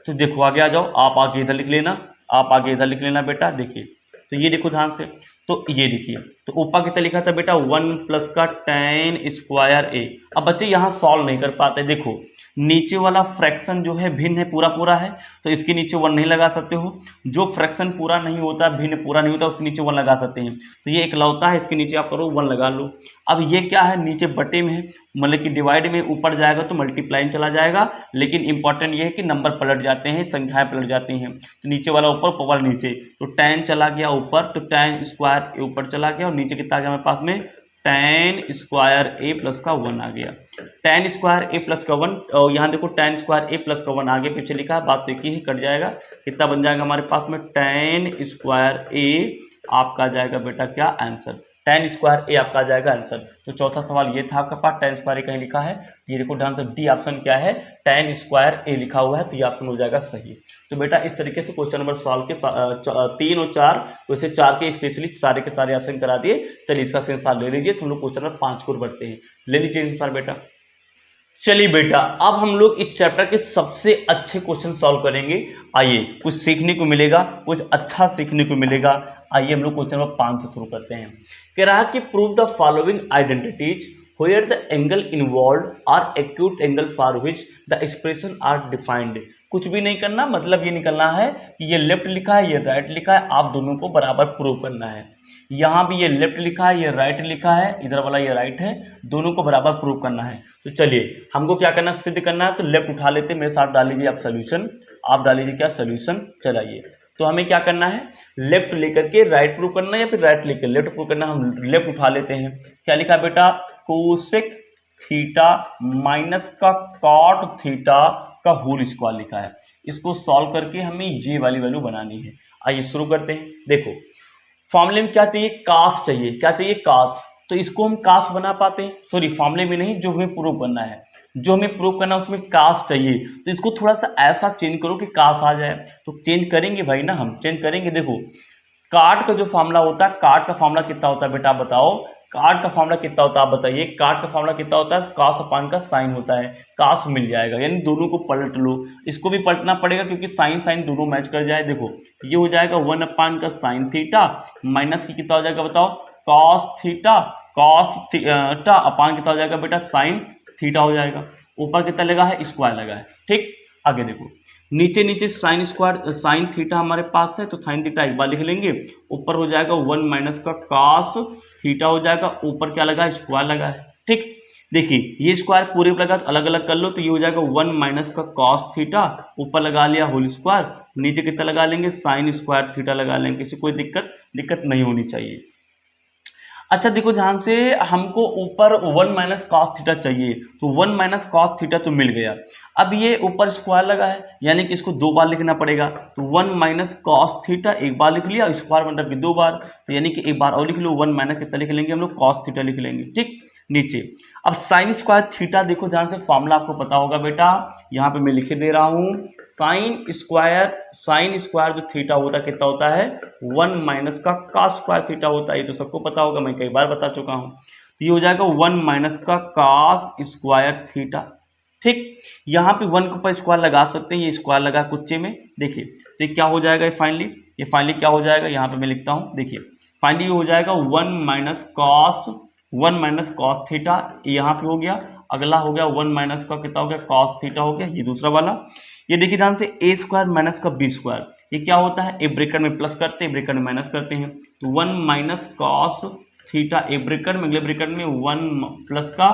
तो देखो आगे आ जाओ, आप आगे इधर लिख लेना, आप आगे इधर लिख लेना बेटा। देखिए तो ये देखो ध्यान से, तो ये देखिए तो ऊपर कितना लिखा था बेटा 1 प्लस का tan स्क्वायर ए। अब बच्चे यहाँ सॉल्व नहीं कर पाते, देखो नीचे वाला फ्रैक्शन जो है भिन्न है, पूरा है, तो इसके नीचे 1 नहीं लगा सकते हो। जो फ्रैक्शन पूरा नहीं होता, भिन्न पूरा नहीं होता, उसके नीचे 1 लगा सकते हैं। तो ये इकलौता है, इसके नीचे आप करो 1 लगा लो। अब ये क्या है, नीचे बटे में है, मतलब कि डिवाइड में ऊपर जाएगा तो मल्टीप्लाई में चला जाएगा, लेकिन इंपॉर्टेंट ये है कि नंबर पलट जाते हैं, संख्याएं पलट जाती हैं। तो नीचे वाला ऊपर, पावर नीचे, तो tan चला गया ऊपर, तो tan स्क्वायर ए ऊपर चला गया और नीचे कितना आ गया हमारे पास में tan स्क्वायर ए प्लस का 1 आ गया। tan स्क्वायर ए प्लस का 1, और यहाँ देखो tan स्क्वायर ए प्लस का 1 आगे पीछे लिखा है, बात तो एक ही कट जाएगा। कितना बन जाएगा हमारे पास में tan स्क्वायर ए आपका आ जाएगा बेटा क्या आंसर, tan स्क्वायर ए आपका आ जाएगा आंसर। तो चौथा सवाल ये था आपका पास, tan स्क्वायर ए कहीं लिखा है, ये देखो ध्यान से डी ऑप्शन क्या है, tan स्क्वायर ए लिखा हुआ है, तो ये ऑप्शन हो जाएगा सही। तो बेटा इस तरीके से क्वेश्चन नंबर सॉल्व के 3 और 4, वैसे 4 के स्पेशली सारे के सारे ऑप्शन करा दिए। चलिए इसका सेंसर ले लीजिए, तो हम लोग क्वेश्चन नंबर 5 को बढ़ते हैं। ले लीजिए सेंसर बेटा। चलिए बेटा अब हम लोग इस चैप्टर के सबसे अच्छे क्वेश्चन सॉल्व करेंगे। आइए कुछ सीखने को मिलेगा, कुछ अच्छा सीखने को मिलेगा। आइए हम लोग क्वेश्चन नंबर 5 से शुरू करते हैं। कह रहा है कि prove the following identities where the angle involved are acute angle for which the expression are defined। कुछ भी नहीं करना, मतलब ये निकलना है कि ये लेफ्ट लिखा है, ये राइट लिखा है, आप दोनों को बराबर प्रूव करना है। यहाँ भी ये लेफ्ट लिखा है, ये राइट लिखा है, इधर वाला ये राइट है, दोनों को बराबर प्रूव करना है। तो चलिए हमको क्या करना, सिद्ध करना है। तो लेफ्ट उठा लेते, मेरे साथ डाल लीजिए आप सोल्यूशन, आप डाल लीजिए क्या सोल्यूशन। चलाइए तो हमें क्या करना है, लेफ्ट लेकर के राइट प्रूव करना है या फिर राइट लेकर लेफ्ट प्रूव करना। हम लेफ्ट उठा लेते हैं। क्या लिखा बेटा, कोसेक थीटा माइनस का कॉट थीटा का होल स्क्वायर लिखा है। इसको सॉल्व करके हमें ये वाली वैल्यू बनानी है। आइए शुरू करते हैं। देखो फॉर्मूले में क्या चाहिए, कास चाहिए। क्या चाहिए, कास। तो इसको हम कास बना पाते हैं, सॉरी फॉर्मूले में नहीं, जो हमें प्रूव करना है, जो हमें प्रूव करना है उसमें कास चाहिए। तो इसको थोड़ा सा ऐसा चेंज करो कि कास आ जाए। तो चेंज करेंगे भाई ना, हम चेंज करेंगे। देखो काट का जो फॉर्मूला होता है, काट का फॉर्मूला कितना होता है बेटा बताओ, काट का फॉर्मूला कितना होता है आप बताइए। काट का फॉर्मूला कितना होता है, कास अपान का साइन होता है, कास मिल जाएगा, यानी दोनों को पलट लो। इसको भी पलटना पड़ेगा क्योंकि साइन साइन दोनों मैच कर जाए। देखो ये हो जाएगा 1 अपान का साइन थीटा माइनस की कितना हो जाएगा बताओ, cos theta, cos theta upon कितना हो जाएगा बेटा, साइन थीटा हो जाएगा। ऊपर कितना लगा है, स्क्वायर लगा है। ठीक, आगे देखो नीचे नीचे साइन स्क्वायर साइन थीटा हमारे पास है, तो साइन थीटा एक बार लिख लेंगे। ऊपर हो जाएगा 1 माइनस का कॉस थीटा हो जाएगा, ऊपर क्या लगा है, स्क्वायर लगा है। ठीक, देखिए ये स्क्वायर पूरे लगा तो अलग अलग कर लो, तो ये हो जाएगा 1 माइनस का कॉस थीटा, ऊपर लगा लिया होल स्क्वायर, नीचे कितना लगा लेंगे, साइन स्क्वायर थीटा लगा लेंगे। किसी कोई दिक्कत नहीं होनी चाहिए। अच्छा देखो ध्यान से, हमको ऊपर 1 माइनस कॉस थीटा चाहिए, तो 1 माइनस कॉस थीटा तो मिल गया। अब ये ऊपर स्क्वायर लगा है, यानी कि इसको 2 बार लिखना पड़ेगा। तो 1 माइनस कॉस थीटा एक बार लिख लिया, स्क्वायर मतलब कि 2 बार, तो यानी कि एक बार और लिख लो। 1 माइनस कितना लिख लेंगे हम लोग, कॉस थीटा लिख लेंगे। ठीक, नीचे अब साइन स्क्वायर थीटा, देखो ध्यान से फॉर्मूला आपको पता होगा बेटा, यहाँ पे मैं लिख दे रहा हूँ। साइन स्क्वायर जो थीटा होता है कितना होता है, 1 माइनस का कॉस स्क्वायर थीटा होता है, ये तो सबको पता होगा, मैं कई बार बता चुका हूँ। तो ये हो जाएगा 1 माइनस का कॉस स्क्वायर थीटा। ठीक, यहाँ पे 1 के ऊपर स्क्वायर लगा सकते हैं, ये स्क्वायर लगा कुच्चे में। देखिए तो ये क्या हो जाएगा, ये फाइनली क्या हो जाएगा, यहाँ पे मैं लिखता हूँ। देखिए फाइनली हो जाएगा 1 माइनस कॉस थीटा, यहाँ पे हो गया। अगला हो गया 1 माइनस का कितना हो गया, कॉस थीटा हो गया, ये दूसरा वाला। ये देखिए ध्यान से, ए स्क्वायर माइनस का बी स्क्वायर, ये क्या होता है, ए ब्रैकेट में प्लस करते हैं, ब्रैकेट में माइनस करते हैं, तो 1 minus cos theta, A bracket में अगले ब्रैकेट में 1 प्लस का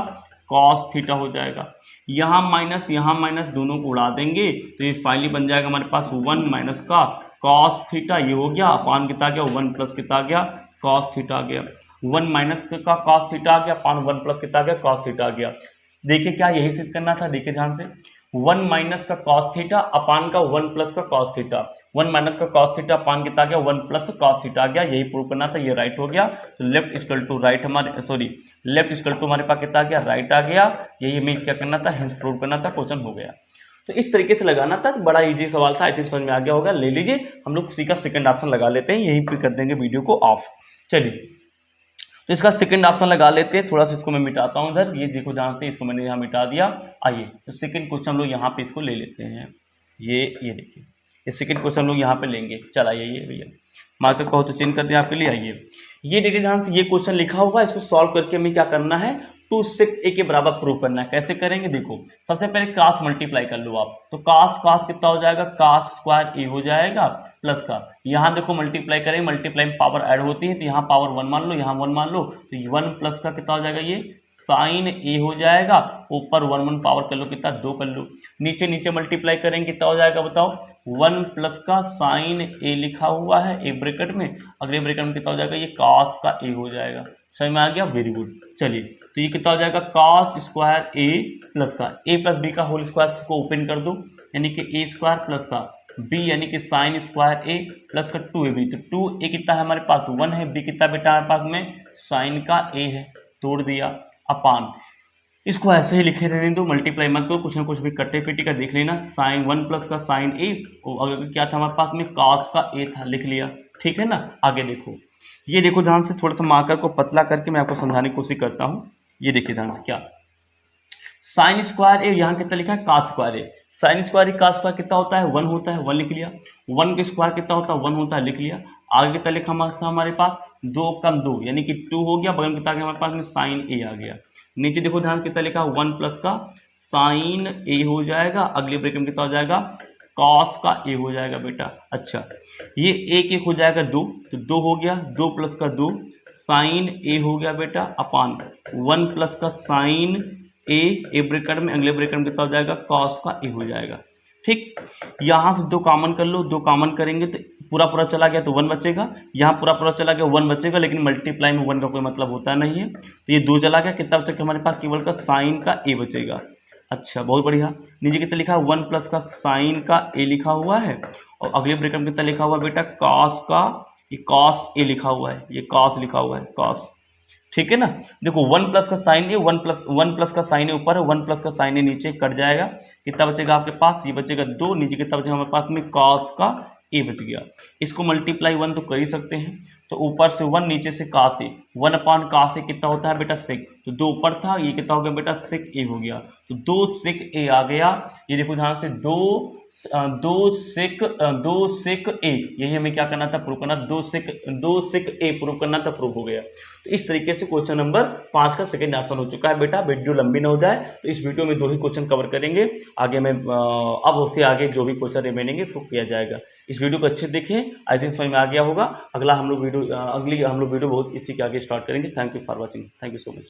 कॉस थीटा हो जाएगा। यहाँ माइनस दोनों को उड़ा देंगे तो ये फाइनली बन जाएगा हमारे पास 1 माइनस का कॉस थीटा, ये हो गया अपान कितना आ गया 1 प्लस कितना आ गया कॉस थीटा आ गया। 1 माइनस का कॉस थीटा आ गया अपान 1 प्लस कितना आ गया कॉस थीटा आ गया। देखिए क्या यही सिद्ध करना था, देखिए ध्यान से, 1 माइनस का कॉस थीटा अपान का 1 प्लस का कॉस थीटा, 1 माइनस का कॉस थीटा अपान कितना आ गया 1 प्लस कॉस थीटा आ गया, यही प्रूव करना था, ये राइट हो गया। तो लेफ्ट इक्वल टू राइट हमारे लेफ्ट इक्वल टू हमारे पास कितना आ गया राइट आ गया, यही हमें क्या करना था, हेंस प्रूव करना था, क्वेश्चन हो गया। तो इस तरीके से लगाना था, बड़ा इजी सवाल था, आई थिंक समझ में आ गया होगा। ले लीजिए, हम लोग सी का सेकंड ऑप्शन लगा लेते हैं, यहीं पे कर देंगे वीडियो को ऑफ। चलिए तो इसका सेकंड ऑप्शन लगा लेते हैं, थोड़ा सा इसको मैं मिटाता हूँ इधर, ये देखो ध्यान से, इसको मैंने यहाँ मिटा दिया। आइए तो सेकंड क्वेश्चन हम लोग यहाँ पे इसको ले लेते हैं, ये देखिए, ये सेकंड क्वेश्चन हम लोग यहाँ पे लेंगे। चल आइए, ये भैया मार्कर कहो तो चेंज कर दें आपके लिए। आइए ये देखिए ध्यान से, ये क्वेश्चन लिखा हुआ है, इसको सॉल्व करके हमें क्या करना है, 2 sec a के बराबर प्रूव करना है। कैसे करेंगे, देखो सबसे पहले कास मल्टीप्लाई कर लो आप, तो कास कितना हो जाएगा, कास स्क्वायर a हो जाएगा प्लस का, यहाँ देखो मल्टीप्लाई करें, मल्टीप्लाई में पावर ऐड होती है, तो यहाँ पावर 1 मान लो, यहाँ 1 मान लो, तो 1 प्लस का कितना हो जाएगा, ये साइन a हो जाएगा, ऊपर 1 पावर कर लो कितना 2 कर लो, नीचे मल्टीप्लाई करेंगे कितना हो जाएगा बताओ, 1 प्लस का साइन a लिखा हुआ है ए ब्रैकेट में, अगले ब्रैकेट में कितना हो जाएगा, ये कॉस का a हो जाएगा। समझ में आ गया, वेरी गुड। चलिए तो ये कितना हो जाएगा, कॉस स्क्वायर a प्लस का a प्लस b का होल स्क्वायर, इसको ओपन कर दो, यानी कि a स्क्वायर प्लस का b यानी कि साइन स्क्वायर a प्लस का 2ab, तो 2a कितना है हमारे पास 1 है, b कितना बेटा हमारे पास में साइन का a है, तोड़ दिया अपान, इसको ऐसे ही लिखे रहने दो, मल्टीप्लाई मत करो, कुछ ना कुछ भी कट्टे पेटी का देख लेना, साइन 1 प्लस का साइन a, और अगर क्या था हमारे पास में कॉस का a था, लिख लिया, ठीक है ना। आगे देखो, ये देखो ध्यान से, थोड़ा सा मार्कर को पतला करके मैं आपको समझाने की कोशिश करता हूँ। ये देखिए ध्यान से, क्या साइन स्क्वायर ए, यहाँ कितना लिखा है कॉस स्क्वायर ए, साइन स्क्वायर कॉस स्क्वायर कितना होता है 1 होता है, 1 लिख लिया, 1 के स्क्वायर कितना होता है 1 होता है, लिख लिया। आगे कितना लिखा हमारे पास 2 कम 2 यानी कि 2 हो गया, बगल में कितना आ गया हमारे पास में साइन ए आ गया, नीचे देखो ध्यान कितना लिखा 1 प्लस का साइन ए हो जाएगा, अगले ब्रैकेट में कितना हो जाएगा कॉस का ए हो जाएगा बेटा। अच्छा ये एक हो जाएगा 2, तो 2 हो गया, 2 प्लस का 2 साइन ए हो गया बेटा अपान 1 प्लस का साइन ए ब्रैकेट में, अगले ब्रैकेट में कितना हो जाएगा कॉस का ए हो जाएगा। ठीक, यहाँ से 2 कॉमन कर लो, 2 कॉमन करेंगे तो पूरा चला गया तो 1 बचेगा, यहाँ पूरा चला गया 1 बचेगा, लेकिन मल्टीप्लाई में 1 का कोई मतलब होता नहीं है, तो ये 2 चला गया, कितना बचेगा हमारे पास केवल का साइन का ए बचेगा। अच्छा बहुत बढ़िया, नीचे कितना लिखा है 1 प्लस का साइन का ए लिखा हुआ है, और अगले ब्रैकेट में कितना लिखा हुआ है बेटा कॉस का, ये कॉस ए लिखा हुआ है, ये कॉस लिखा हुआ है कॉस, ठीक है ना। देखो 1 प्लस का साइन ए, 1 प्लस का साइन ए ऊपर है, 1 प्लस का साइन ए नीचे कट जाएगा, कितना बचेगा आपके पास, ये बचेगा 2, नीचे कितना बचेगा हमारे पास में कॉस का ए बच गया। इसको मल्टीप्लाई 1 तो कर ही सकते हैं, तो ऊपर से 1 नीचे से कास ए, 1 अपान कास ए कितना होता है बेटा सेक, तो 2 ऊपर था, ये कितना हो गया बेटा सेक ए हो गया, तो 2 सेक ए आ गया। ये देखो ध्यान से 2 सेक ए, यही हमें क्या करना था प्रूव करना, 2 सेक ए प्रूव करना था, प्रूव हो गया। तो इस तरीके से क्वेश्चन नंबर 5 का सेकंड ऑप्शन हो चुका है बेटा। वीडियो लंबी ना हो जाए तो इस वीडियो में 2 ही क्वेश्चन कवर करेंगे, आगे में अब उसके आगे जो भी क्वेश्चन रिमेनिंग है इसको किया जाएगा। इस वीडियो को अच्छे देखें, आई थिंक समझ में आ गया होगा। अगली हम लोग वीडियो बहुत इसी के आगे स्टार्ट करेंगे। Thank you for watching, thank you so much.